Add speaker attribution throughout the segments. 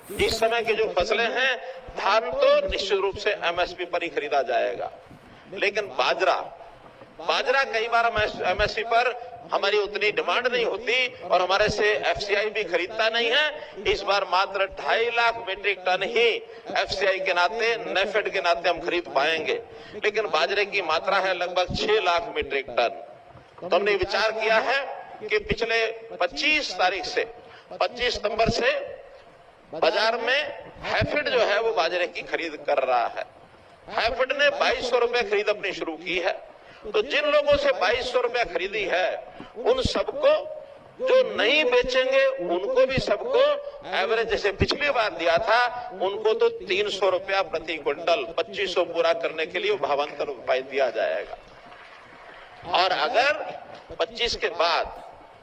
Speaker 1: इस समय की जो फसलें हैं, धान तो निश्चित रूप से एमएसपी पर ही खरीदा जाएगा, लेकिन बाजरा कई बार एमएसपी पर हमारी उतनी डिमांड नहीं होती और हमारे से एफसीआई भी खरीदता नहीं है। इस बार मात्र 2.5 लाख मीट्रिक टन ही एफसीआई के नाते, नेफेड के नाते हम खरीद पाएंगे, लेकिन बाजरे की मात्रा है लगभग 6 लाख मीट्रिक टन। तो हमने विचार किया है कि पिछले 25 तारीख से 25 सितंबर से बाजार में हैफेड जो है वो बाजरे की खरीद कर रहा है। हैफेड ने 2200 रुपए खरीद अपनी शुरू की है। तो जिन लोगों से 2200 रुपया खरीदी है, उन सबको जो नहीं बेचेंगे उनको भी सबको एवरेज जैसे पिछली बार दिया था, उनको तो 300 रुपया प्रति क्विंटल 2500 पूरा करने के लिए भावांतर रुपये दिया जाएगा। और अगर 25 के बाद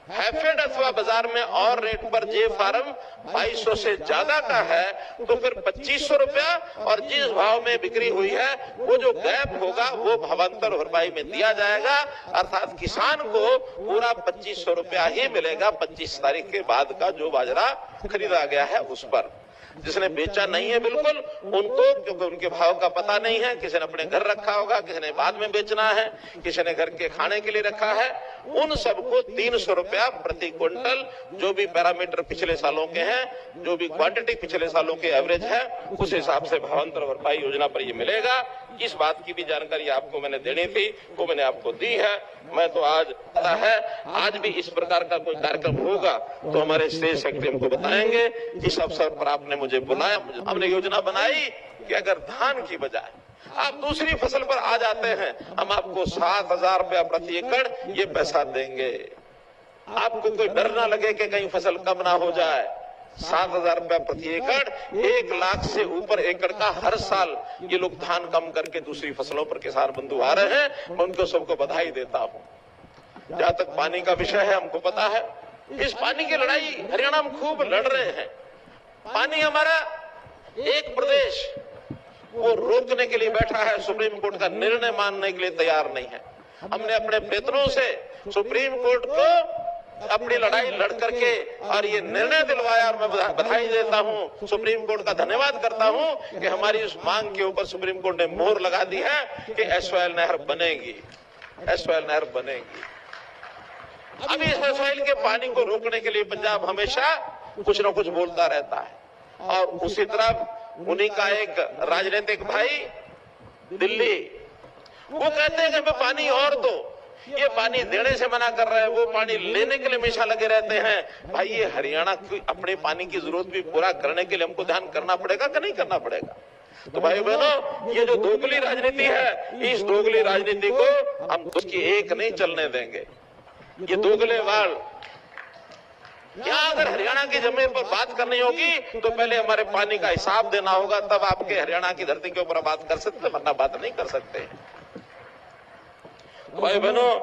Speaker 1: हैफेड अथवा बाजार में और रेट पर जे फार्म 2200 से ज्यादा का है, तो फिर 2500 रुपया और जिस भाव में बिक्री हुई है वो जो गैप होगा वो भावांतर भरपाई में दिया जाएगा। अर्थात किसान को पूरा 2500 रुपया ही मिलेगा 25 तारीख के बाद का जो बाजरा खरीदा गया है उस पर। जिसने बेचा नहीं है बिल्कुल उनको, क्योंकि उनके भाव का पता नहीं है, किसी ने अपने घर रखा होगा, किसी ने बाद में बेचना है, किसी ने घर के खाने के लिए रखा है, उन सबको 300 रुपया प्रति क्विंटल जो भी पैरामीटर पिछले सालों के हैं, जो भी क्वांटिटी पिछले सालों के एवरेज है, उस हिसाब से भावांतर भरपाई योजना पर ये मिलेगा। इस बात की भी जानकारी आपको मैंने देनी थी, वो मैंने आपको दी है। मैं तो आज पता है आज भी इस प्रकार का कोई कार्यक्रम होगा तो हमारे स्टेट सेक्रेटरी हमको बताएंगे। इस अवसर पर आपने मुझे बुलाया, हमने योजना बनाई कि अगर धान की बजाय आप दूसरी फसल पर आ जाते हैं, हम आपको 7,000 रुपया प्रति एकड़ ये पैसा देंगे। आपको कोई डर ना लगे कि कहीं फसल कम ना हो जाए। 7,000 रुपया प्रति एकड़, 1 लाख से ऊपर एकड़ का हर साल ये लोग धान कम करके दूसरी फसलों पर किसान बंधु आ रहे हैं। मैं उनको सबको बधाई देता हूं। जहां तक पानी का विषय है, हमको पता है इस पानी की लड़ाई हरियाणा में खूब लड़ रहे हैं। पानी हमारा एक प्रदेश वो रोकने के लिए बैठा है, सुप्रीम कोर्ट का निर्णय मानने के लिए तैयार नहीं है। हमने अपने वेतनों से सुप्रीम कोर्ट को अपनी लड़ाई लड़ करके और ये निर्णय दिलवाया, और मैं बधाई देता हूं, सुप्रीम कोर्ट का धन्यवाद करता हूं कि हमारी उस मांग के ऊपर सुप्रीम कोर्ट ने मोहर लगा दी है कि एसवाइएल नहर बनेगी, एसवाइएल नहर बनेगी। अभी इस एसवाइएल के पानी को रोकने के लिए पंजाब हमेशा कुछ न कुछ बोलता रहता है, और उसी तरह उन्हीं का एक राजनीतिक भाई दिल्ली, वो कहते हैं कि हमें पानी और दो। ये पानी देने से मना कर रहे हैं, वो पानी लेने के लिए हमेशा लगे रहते हैं। भाई ये हरियाणा की अपने पानी की जरूरत भी पूरा करने के लिए हमको ध्यान करना पड़ेगा कि नहीं करना पड़ेगा। तो भाई बहनों, ये जो दोगली राजनीति है, इस दोगली राजनीति को हम उसकी एक नहीं चलने देंगे। ये दोगलेवाल, यहाँ अगर हरियाणा की जमीन पर बात करनी होगी तो पहले हमारे पानी का हिसाब देना होगा, तब आपके हरियाणा की धरती के ऊपर बात कर सकते, वरना बात नहीं कर सकते। भाई बहनों,